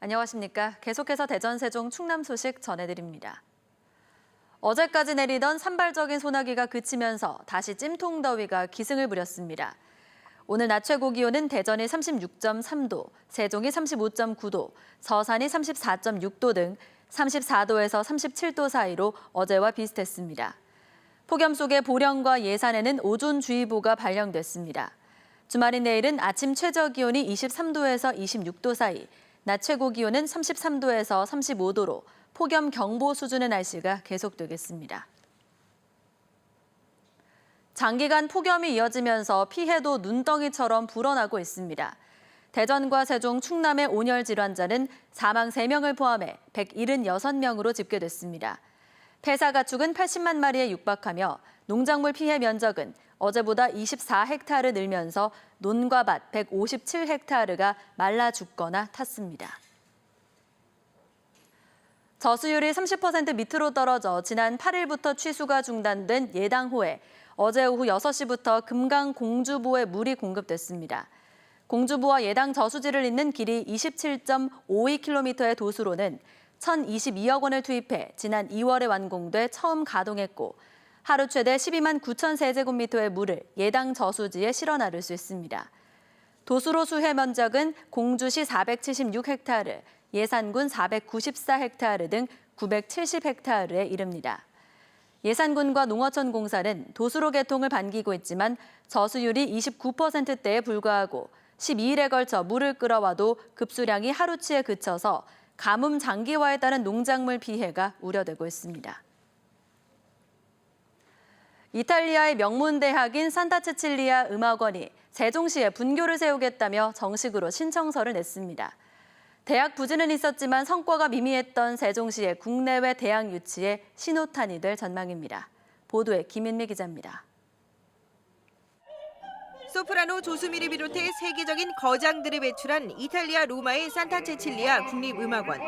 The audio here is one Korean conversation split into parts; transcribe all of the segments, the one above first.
안녕하십니까. 계속해서 대전, 세종, 충남 소식 전해드립니다. 어제까지 내리던 산발적인 소나기가 그치면서 다시 찜통더위가 기승을 부렸습니다. 오늘 낮 최고 기온은 대전이 36.3도, 세종이 35.9도, 서산이 34.6도 등 34도에서 37도 사이로 어제와 비슷했습니다. 폭염 속에 보령과 예산에는 오존주의보가 발령됐습니다. 주말인 내일은 아침 최저 기온이 23도에서 26도 사이, 낮 최고 기온은 33도에서 35도로 폭염 경보 수준의 날씨가 계속되겠습니다. 장기간 폭염이 이어지면서 피해도 눈덩이처럼 불어나고 있습니다. 대전과 세종, 충남의 온열 질환자는 사망 3명을 포함해 176명으로 집계됐습니다. 폐사 가축은 80만 마리에 육박하며 농작물 피해 면적은 어제보다 24헥타르 늘면서 논과 밭 157헥타르가 말라 죽거나 탔습니다. 저수율이 30% 밑으로 떨어져 지난 8일부터 취수가 중단된 예당호에 어제 오후 6시부터 금강 공주보에 물이 공급됐습니다. 공주보와 예당 저수지를 잇는 길이 27.52km의 도수로는 1,022억 원을 투입해 지난 2월에 완공돼 처음 가동했고 하루 최대 12만 9천 세제곱미터의 물을 예당 저수지에 실어 나를 수 있습니다. 도수로 수해 면적은 공주시 476헥타르, 예산군 494헥타르 등 970헥타르에 이릅니다. 예산군과 농어촌 공사는 도수로 개통을 반기고 있지만 저수율이 29%대에 불과하고 12일에 걸쳐 물을 끌어와도 급수량이 하루치에 그쳐서 가뭄 장기화에 따른 농작물 피해가 우려되고 있습니다. 이탈리아의 명문 대학인 산타체칠리아 음악원이 세종시에 분교를 세우겠다며 정식으로 신청서를 냈습니다. 대학 부진은 있었지만 성과가 미미했던 세종시의 국내외 대학 유치에 신호탄이 될 전망입니다. 보도에 김인미 기자입니다. 소프라노 조수미를 비롯해 세계적인 거장들을 배출한 이탈리아 로마의 산타체칠리아 국립음악원.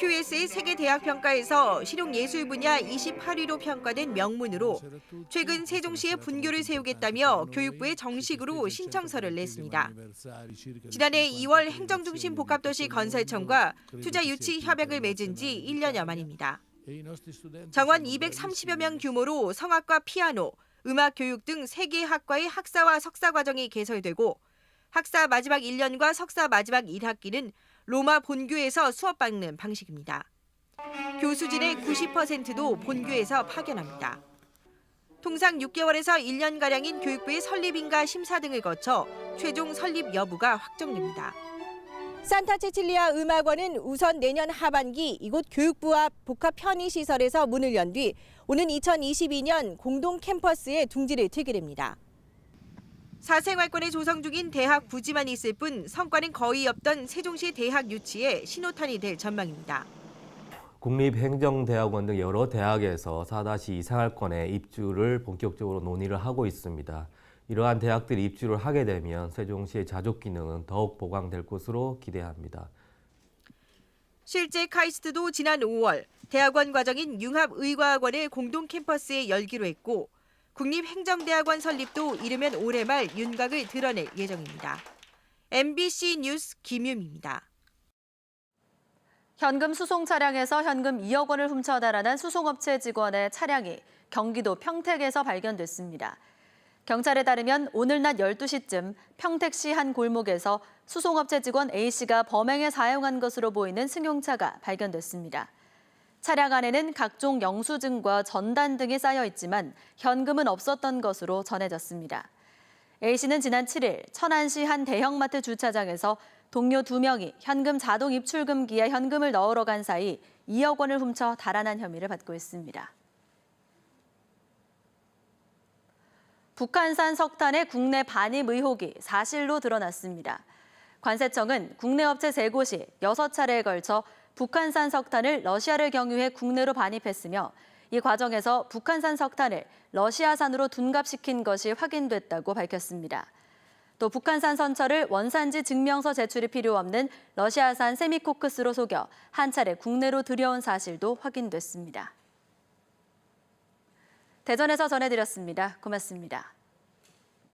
QS의 세계 대학 평가에서 실용예술 분야 28위로 평가된 명문으로 최근 세종시에 분교를 세우겠다며 교육부에 정식으로 신청서를 냈습니다. 지난해 2월 행정중심 복합도시 건설청과 투자 유치 협약을 맺은 지 1년여 만입니다. 정원 230여 명 규모로 성악과 피아노, 음악 교육 등 3개 학과의 학사와 석사 과정이 개설되고 학사 마지막 1년과 석사 마지막 1학기는 로마 본교에서 수업받는 방식입니다. 교수진의 90%도 본교에서 파견합니다. 통상 6개월에서 1년가량인 교육부의 설립인가 심사 등을 거쳐 최종 설립 여부가 확정됩니다. 산타체칠리아 음악원은 우선 내년 하반기 이곳 교육부와 복합 편의시설에서 문을 연 뒤 오는 2022년 공동 캠퍼스에 둥지를 트게 됩니다. 사생활권에 조성 중인 대학 부지만 있을 뿐 성과는 거의 없던 세종시 대학 유치에 신호탄이 될 전망입니다. 국립행정대학원 등 여러 대학에서 4-2 생활권의 입주를 본격적으로 논의를 하고 있습니다. 이러한 대학들이 입주를 하게 되면 세종시의 자족 기능은 더욱 보강될 것으로 기대합니다. 실제 카이스트도 지난 5월 대학원 과정인 융합의과학원을 공동 캠퍼스에 열기로 했고 국립행정대학원 설립도 이르면 올해 말 윤곽을 드러낼 예정입니다. MBC 뉴스 김유미입니다. 현금 수송 차량에서 현금 2억 원을 훔쳐 달아난 수송업체 직원의 차량이 경기도 평택에서 발견됐습니다. 경찰에 따르면 오늘 낮 12시쯤 평택시 한 골목에서 수송업체 직원 A씨가 범행에 사용한 것으로 보이는 승용차가 발견됐습니다. 차량 안에는 각종 영수증과 전단 등이 쌓여 있지만 현금은 없었던 것으로 전해졌습니다. A씨는 지난 7일 천안시 한 대형마트 주차장에서 동료 2명이 현금 자동 입출금기에 현금을 넣으러 간 사이 2억 원을 훔쳐 달아난 혐의를 받고 있습니다. 북한산 석탄의 국내 반입 의혹이 사실로 드러났습니다. 관세청은 국내 업체 3곳이 6차례에 걸쳐 북한산 석탄을 러시아를 경유해 국내로 반입했으며 이 과정에서 북한산 석탄을 러시아산으로 둔갑시킨 것이 확인됐다고 밝혔습니다. 또 북한산 선처를 원산지 증명서 제출이 필요 없는 러시아산 세미코크스로 속여 한 차례 국내로 들여온 사실도 확인됐습니다. 대전에서 전해드렸습니다. 고맙습니다.